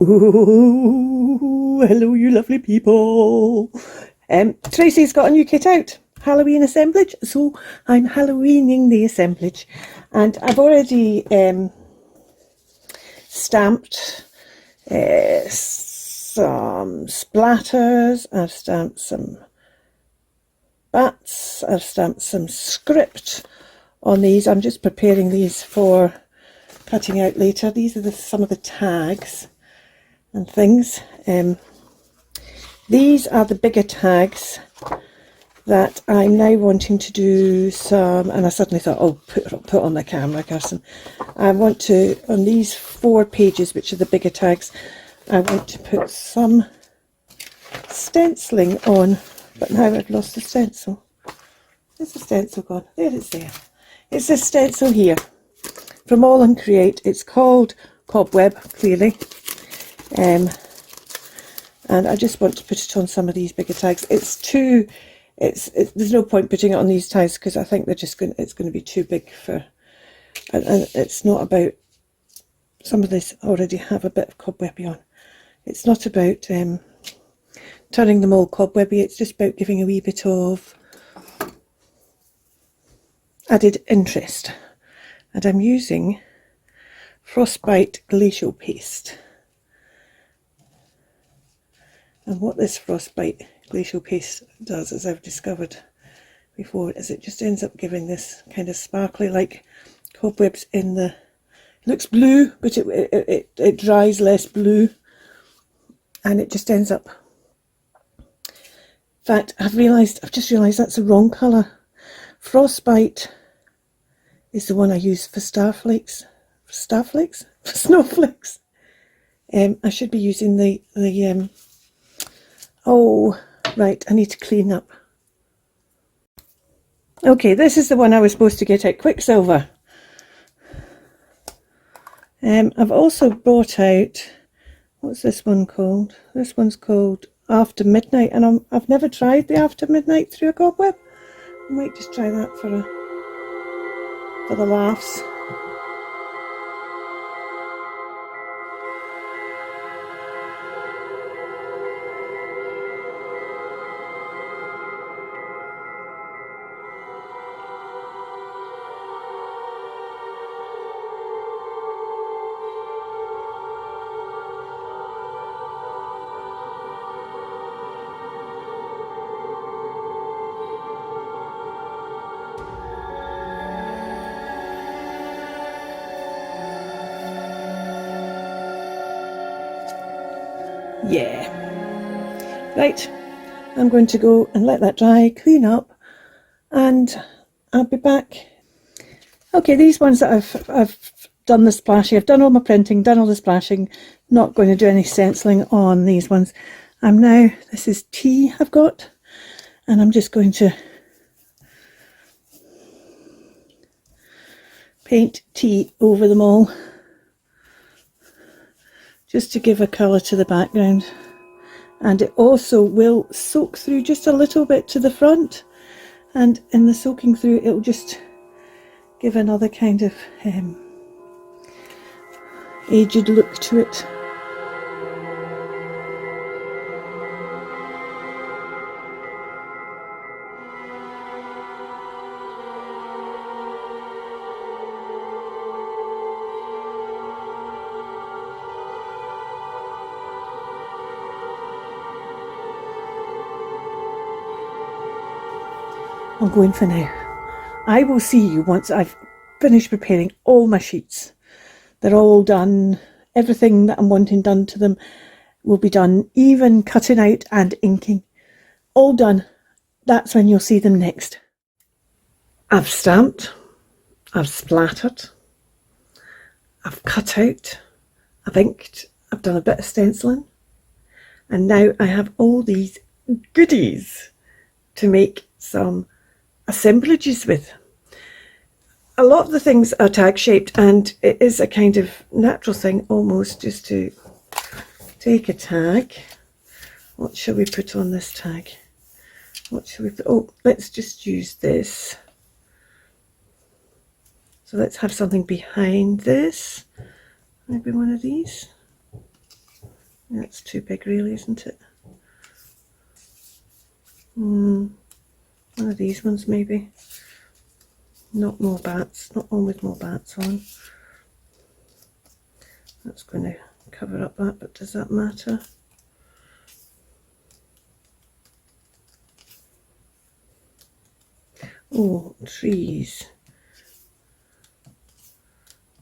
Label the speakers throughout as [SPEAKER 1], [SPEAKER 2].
[SPEAKER 1] Ooh, hello you lovely people. Tracie's got a new kit out, Halloween Assemblage, so I'm Halloweening the assemblage, and I've already stamped some splatters, I've stamped some bats, I've stamped some script on these. I'm just preparing these for cutting out later. These are some of the tags and things. These are the bigger tags that I'm now wanting to do some, and I suddenly thought, oh, put on the camera, Kirsten. I want to, on these 4 pages, which are the bigger tags, I want to put some stenciling on, but now I've lost the stencil. Where's the stencil gone? There it's there. It's this stencil here from All and Create. It's called Cobweb, clearly. And I just want to put it on some of these bigger tags. There's no point putting it on these tags because I think it's going to be too big for, and it's not about, some of these already have a bit of cobwebby on. It's not about turning them all cobwebby, it's just about giving a wee bit of added interest. And I'm using Frostbite Glacial Paste. And what this Frostbite Glacial Paste does, as I've discovered before, is it just ends up giving this kind of sparkly like cobwebs in the, it looks blue, but it dries less blue, and it just ends up, in fact, I've just realised that's the wrong colour. Frostbite is the one I use for snowflakes. I should be using the oh, right, I need to clean up. Okay, this is the one I was supposed to get at Quicksilver. I've also brought out, what's this one called? This one's called After Midnight, and I've never tried the After Midnight through a cobweb. I might just try that for the laughs. Yeah. Right, I'm going to go and let that dry, clean up, and I'll be back. Okay, these ones that I've done the splashing, I've done all my printing, done all the splashing, not going to do any stenciling on these ones. This is tea I've got, and I'm just going to paint tea over them all, just to give a colour to the background. And it also will soak through just a little bit to the front, and in the soaking through it'll just give another kind of aged look to it. I'm going for now. I will see you once I've finished preparing all my sheets. They're all done. Everything that I'm wanting done to them will be done, even cutting out and inking. All done. That's when you'll see them next. I've stamped, I've splattered, I've cut out, I've inked, I've done a bit of stenciling, and now I have all these goodies to make some assemblages with. A lot of the things are tag shaped, and it is a kind of natural thing almost just to take a tag. What shall we put on this tag? What shall we put? Oh, let's just use this. So let's have something behind this. Maybe one of these. That's too big really, isn't it? One of these ones maybe. Not more bats, not one with more bats on. That's going to cover up that, but does that matter? Oh, trees.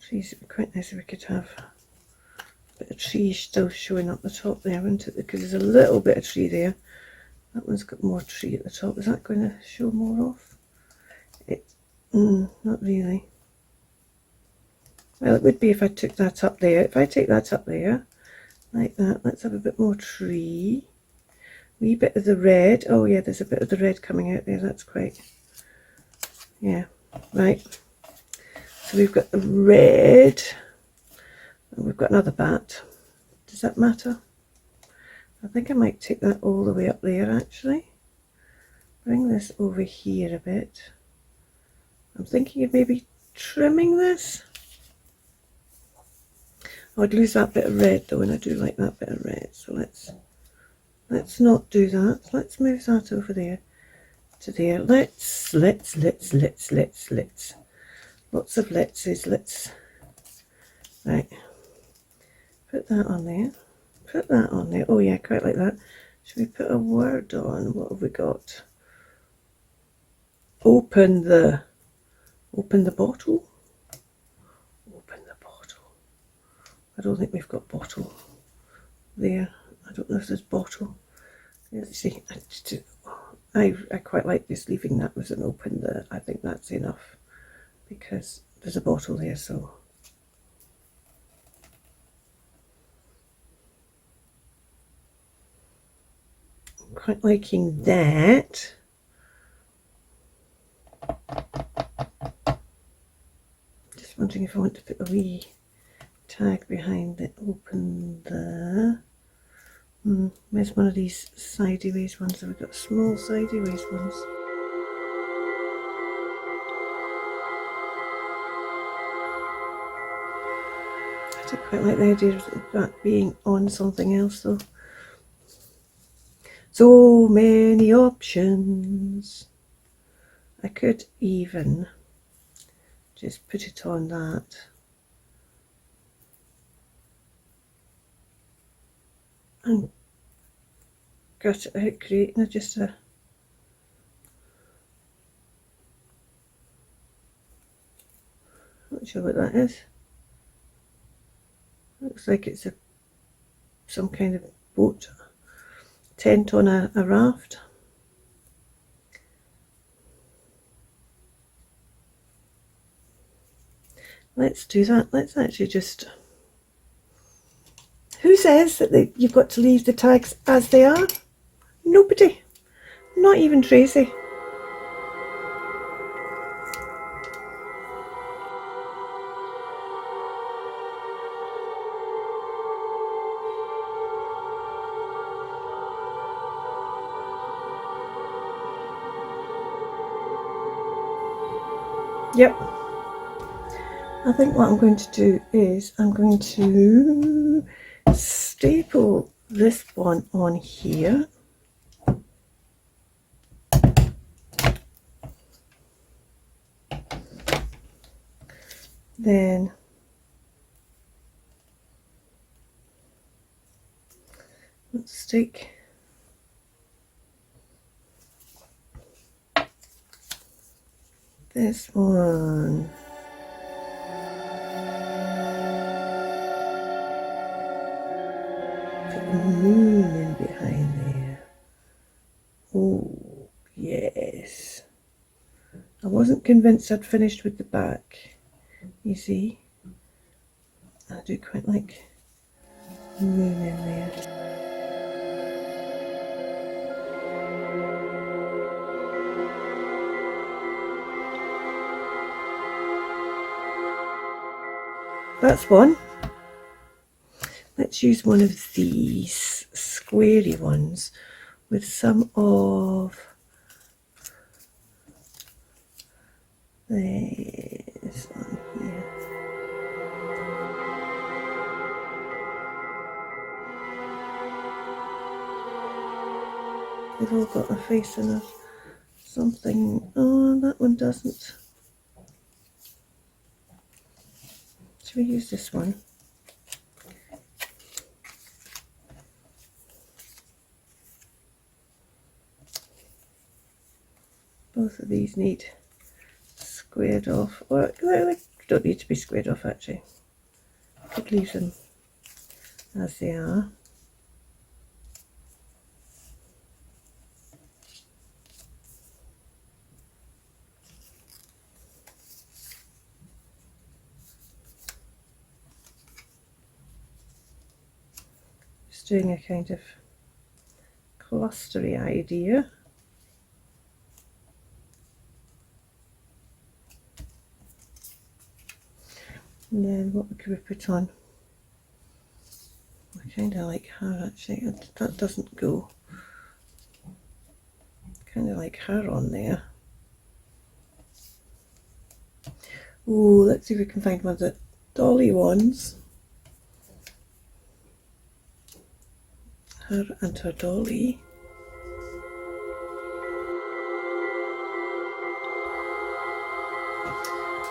[SPEAKER 1] Trees would be quite nice if we could have a bit of tree still showing up the top there, wouldn't it? Because there's a little bit of tree there. That one's got more tree at the top. Is that going to show more off? Not really. Well, it would be if I took that up there. If I take that up there, like that, let's have a bit more tree. Wee bit of the red. Oh yeah, there's a bit of the red coming out there. That's quite, yeah, right. So we've got the red. And we've got another bat. Does that matter? I think I might take that all the way up there actually. Bring this over here a bit. I'm thinking of maybe trimming this. I would lose that bit of red though, and I do like that bit of red. So let's not do that. Let's move that over there to there. Let's. Lots of let's. Let's. Right. Put that on there. Put that on there. Oh yeah, quite like that. Should we put a word on? What have we got? Open the bottle. Open the bottle. I don't think we've got bottle there. I don't know if there's bottle. Let's see. I quite like just leaving that with an open the. I think that's enough because there's a bottle there, so. I'm quite liking that. Just wondering if I want to put a wee tag behind the open the. Where's one of these sideways ones? Have we got small sideways ones? I don't quite like the idea of that being on something else though. So many options. I could even just put it on that. And gut it out, creating just a not sure what that is. Looks like it's some kind of boat tent on a raft. Let's do that. Let's actually just. Who says that you've got to leave the tags as they are? Nobody. Not even Tracie. Yep. I think what I'm going to do is I'm going to staple this one on here. Then let's stick this one. Put the moon in behind there. Oh, yes. I wasn't convinced I'd finished with the back. You see, I do quite like the moon in there. That's one. Let's use one of these squarey ones with some of this on here. They've all got a face and a something. Oh, that one doesn't. Should we use this one? Both of these need squared off, or they don't need to be squared off actually. I could leave them as they are. Just doing a kind of clustery idea. And then what could we put on? I kind of like her actually. That doesn't go. Kind of like her on there. Oh, let's see if we can find one of the dolly ones. Her and her dolly.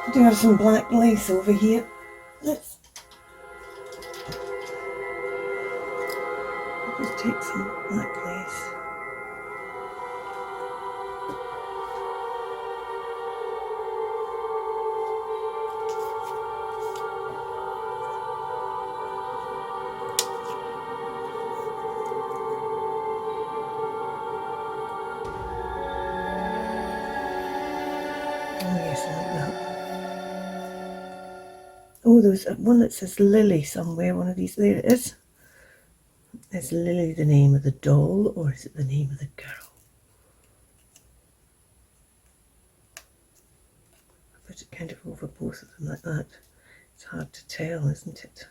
[SPEAKER 1] I do have some black lace over here. Let's just take some black lace. Oh yes, I like that. Oh, there's one that says Lily somewhere, one of these. There it is. Is Lily the name of the doll, or is it the name of the girl? I put it kind of over both of them like that. It's hard to tell, isn't it?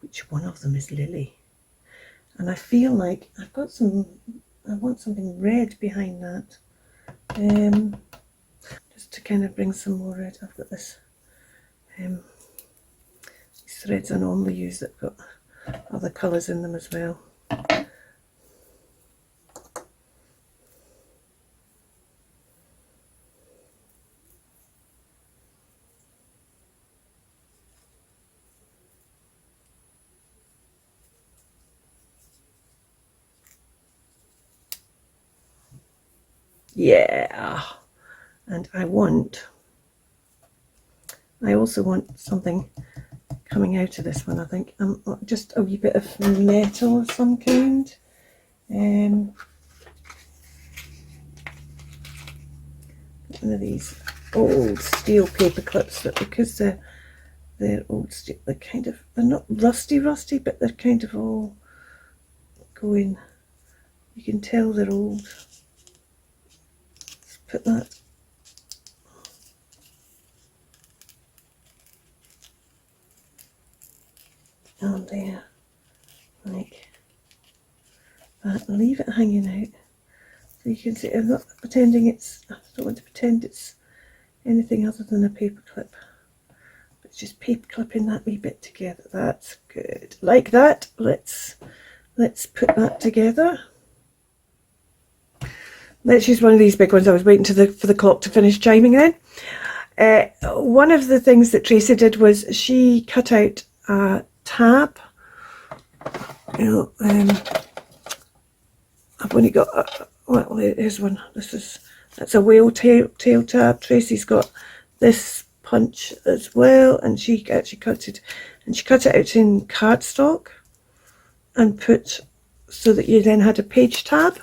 [SPEAKER 1] Which one of them is Lily? And I feel like I've got some, I want something red behind that. Just to kind of bring some more red. I've got this, these threads I normally use that got other colours in them as well. Yeah, and I also want something coming out of this one. I think just a wee bit of metal of some kind. One of these old steel paper clips that, because they're old steel, they're not rusty, but they're kind of all going. You can tell they're old. Let's put that on there, like that. Leave it hanging out so you can see. I'm not pretending it's. I don't want to pretend it's anything other than a paper clip. But it's just paper clipping that wee bit together. That's good. Like that. Let's put that together. Let's use one of these big ones. I was waiting for the clock to finish chiming then. One of the things that Tracie did was she cut out a tab. You know, I've only got well, here's one. That's a whale tail tab. Tracie's got this punch as well, and she actually cut it out in cardstock and put so that you then had a page tab.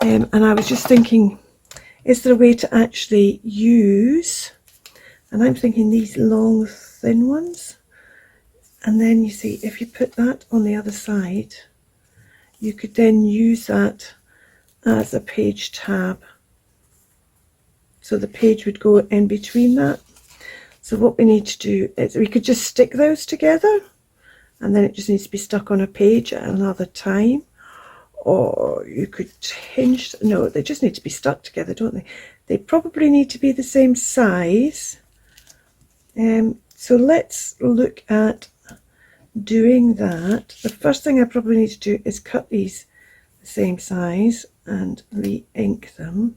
[SPEAKER 1] And I was just thinking, is there a way to actually use, and I'm thinking these long thin ones, and then you see if you put that on the other side, you could then use that as a page tab, so the page would go in between that. So what we need to do is we could just stick those together, and then it just needs to be stuck on a page at another time. Or you could hinge, no, they just need to be stuck together, don't they? They probably need to be the same size. So let's look at doing that. The first thing I probably need to do is cut these the same size and re-ink them.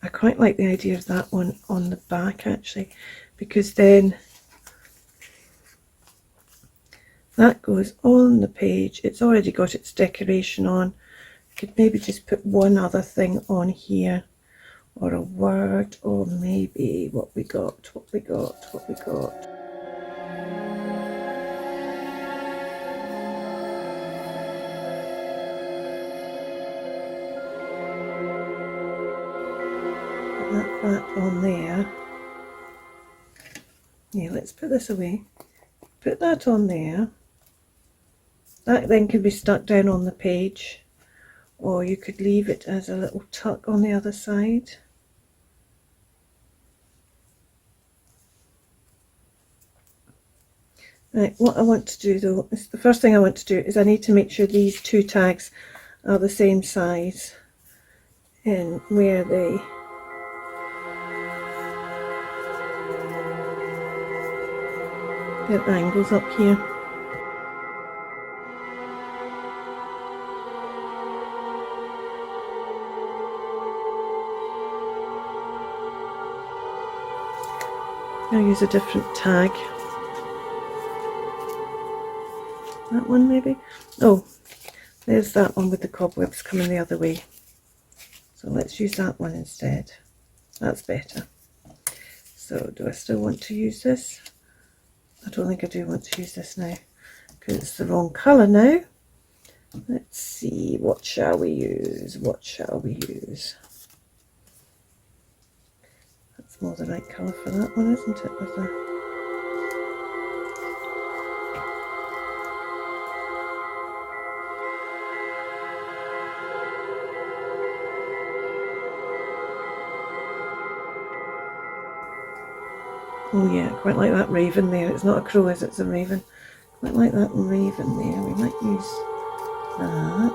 [SPEAKER 1] I quite like the idea of that one on the back actually, because then that goes on the page. It's already got its decoration on. I could maybe just put one other thing on here, or a word, or maybe what we got. That on there. Yeah, let's put this away. Put that on there. That then can be stuck down on the page, or you could leave it as a little tuck on the other side. Right, what I want to do though, is the first thing I want to do is I need to make sure these two tags are the same size and where they get angles up here. I'll use a different tag. That one maybe? Oh, there's that one with the cobwebs coming the other way. So let's use that one instead. That's better. So do I still want to use this? I don't think I do want to use this now, because it's the wrong colour now. Let's see, what shall we use? That's more the right colour for that one, isn't it? With the oh yeah, I quite like that raven there. It's not a crow, is it? It's a raven. Quite like that raven there. We might use that.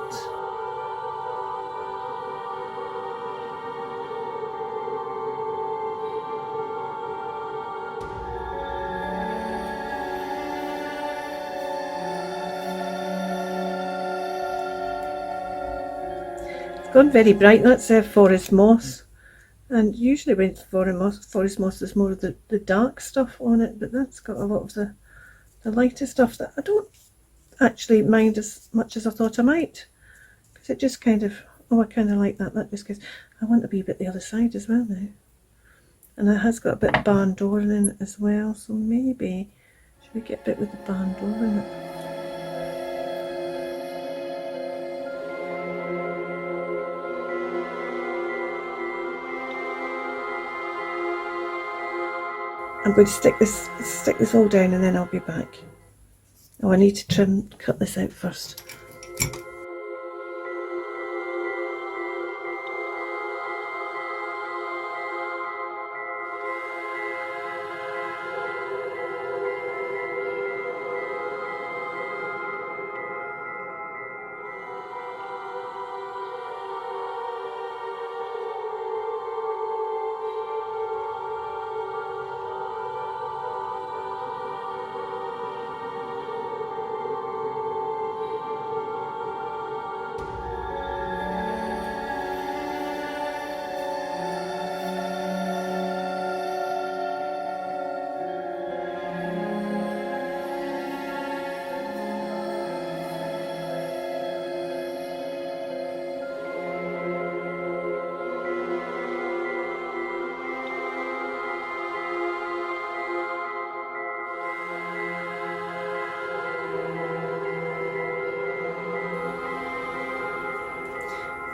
[SPEAKER 1] It's gone very bright. That's forest moss. And usually when forest moss is more of the dark stuff on it, but that's got a lot of the lighter stuff that I don't actually mind as much as I thought I might, because it just kind of, oh, I kind of like that. That just gives, I want to be a bit the other side as well now. And it has got a bit of barn door in it as well, so maybe, should we get a bit with the barn door in it? I'm going to stick this all down and then I'll be back. Oh, I need to cut this out first.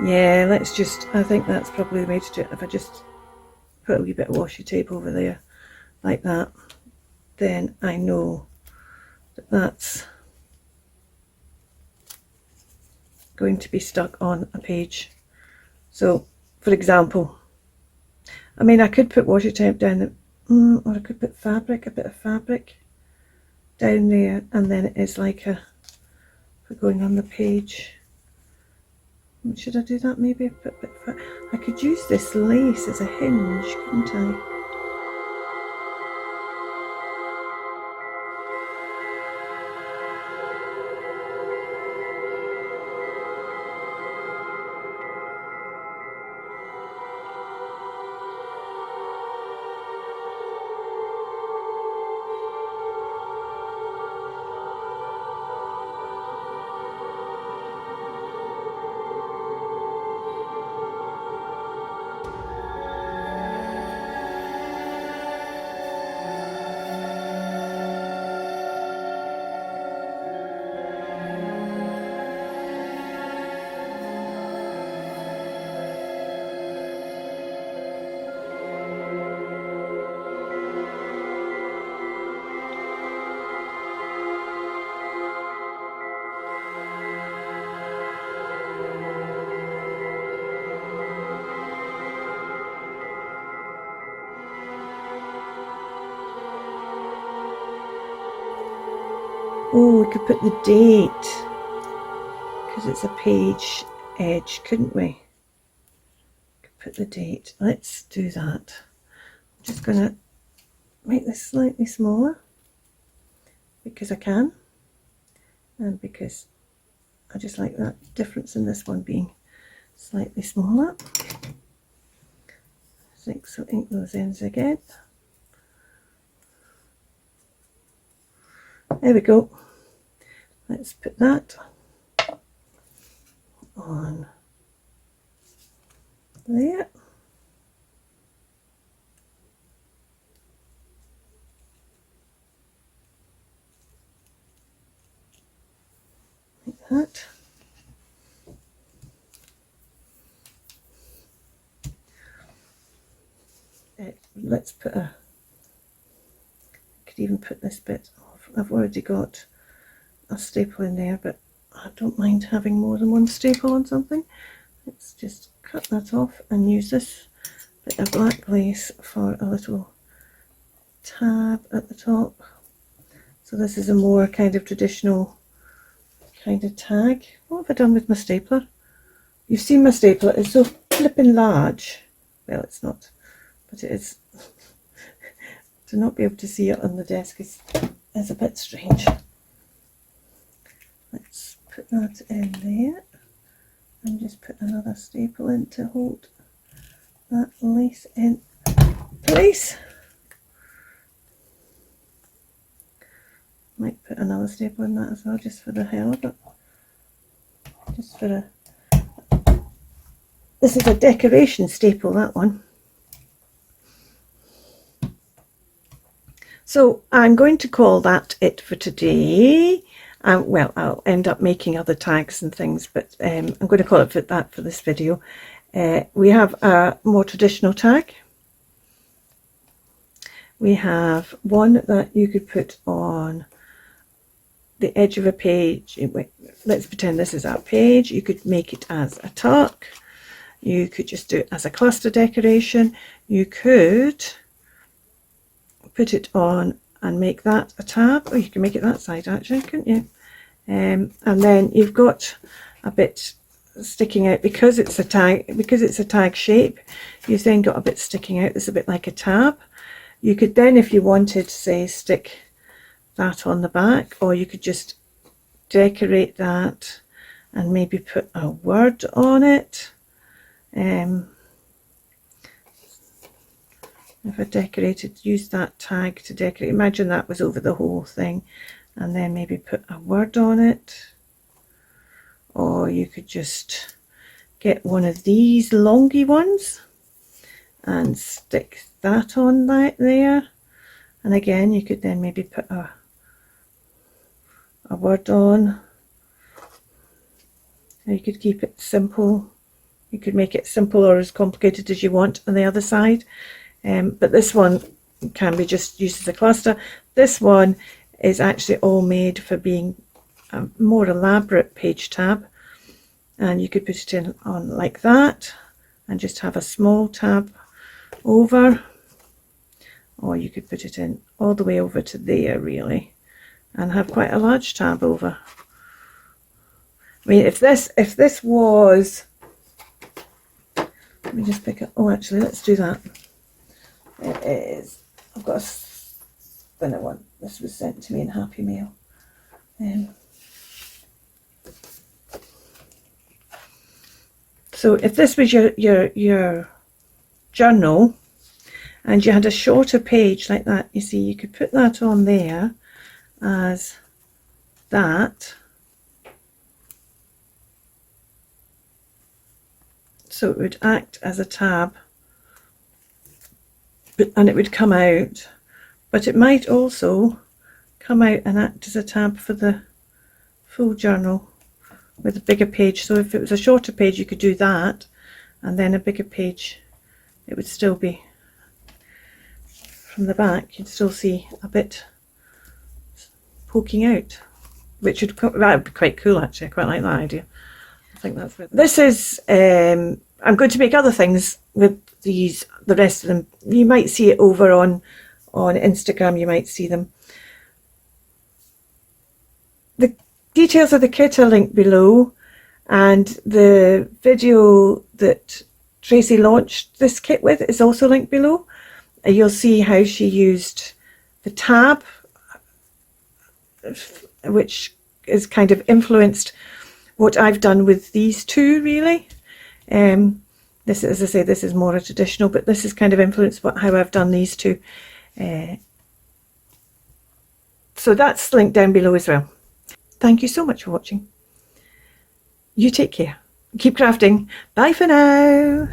[SPEAKER 1] Yeah, let's just, I think that's probably the way to do it. If I just put a wee bit of washi tape over there like that, then I know that that's going to be stuck on a page. So for example, I mean, I could put washi tape down the, or I could put fabric, a bit of fabric down there, and then it is like a, for going on the page. Should I do that maybe? I could use this lace as a hinge, couldn't I? Oh, we could put the date, because it's a page edge, couldn't we? Could put the date. Let's do that. I'm just going to make this slightly smaller because I can, and because I just like that difference in this one being slightly smaller. So ink those ends again. There we go. Let's put that on there. Like that. Let's put a, I could even put this bit off. I've already got a staple in there, but I don't mind having more than one staple on something. Let's just cut that off and use this bit of black lace for a little tab at the top. So this is a more kind of traditional kind of tag. What have I done with my stapler? You've seen my stapler, it's so flipping large. Well, it's not, but it is. To not be able to see it on the desk is a bit strange. Let's put that in there and just put another staple in to hold that lace in place. Might put another staple in that as well, just for the hell of it. Just for a, this is a decoration staple, that one. So I'm going to call that it for today. Well, I'll end up making other tags and things, but I'm going to call it for that for this video. We have a more traditional tag. We have one that you could put on the edge of a page. Let's pretend this is our page. You could make it as a tuck. You could just do it as a cluster decoration. You could put it on and make that a tab, or you can make it that side actually, couldn't you? And then you've got a bit sticking out because it's a tag shape. You've then got a bit sticking out that's a bit like a tab. You could then, if you wanted, say, stick that on the back, or you could just decorate that and maybe put a word on it. If I decorated, use that tag to decorate, imagine that was over the whole thing, and then maybe put a word on it. Or you could just get one of these longy ones and stick that on right there, and again you could then maybe put a word on. Or you could keep it simple. You could make it simple or as complicated as you want on the other side. But this one can be just used as a cluster. This one is actually all made for being a more elaborate page tab, and you could put it in on like that and just have a small tab over, or you could put it in all the way over to there really and have quite a large tab over. I mean, if this was, let me just pick up, oh actually let's do that. It is, I've got a spinner one. This was sent to me in Happy Mail. So if this was your journal and you had a shorter page like that, you see, you could put that on there as that. So it would act as a tab, and it would come out, but it might also come out and act as a tab for the full journal with a bigger page. So if it was a shorter page, you could do that, and then a bigger page, it would still be from the back. You'd still see a bit poking out, which would, that would be quite cool actually. I quite like that idea. I think that's really, this is I'm going to make other things with these, the rest of them. You might see it over on Instagram, you might see them. Details of the kit are linked below, and the video that Tracie launched this kit with is also linked below. You'll see how she used the tab, which is kind of influenced what I've done with these two, really. This, as I say, this is more a traditional, but this is kind of influenced how I've done these two. So that's linked down below as well. Thank you so much for watching. You take care. Keep crafting. Bye for now.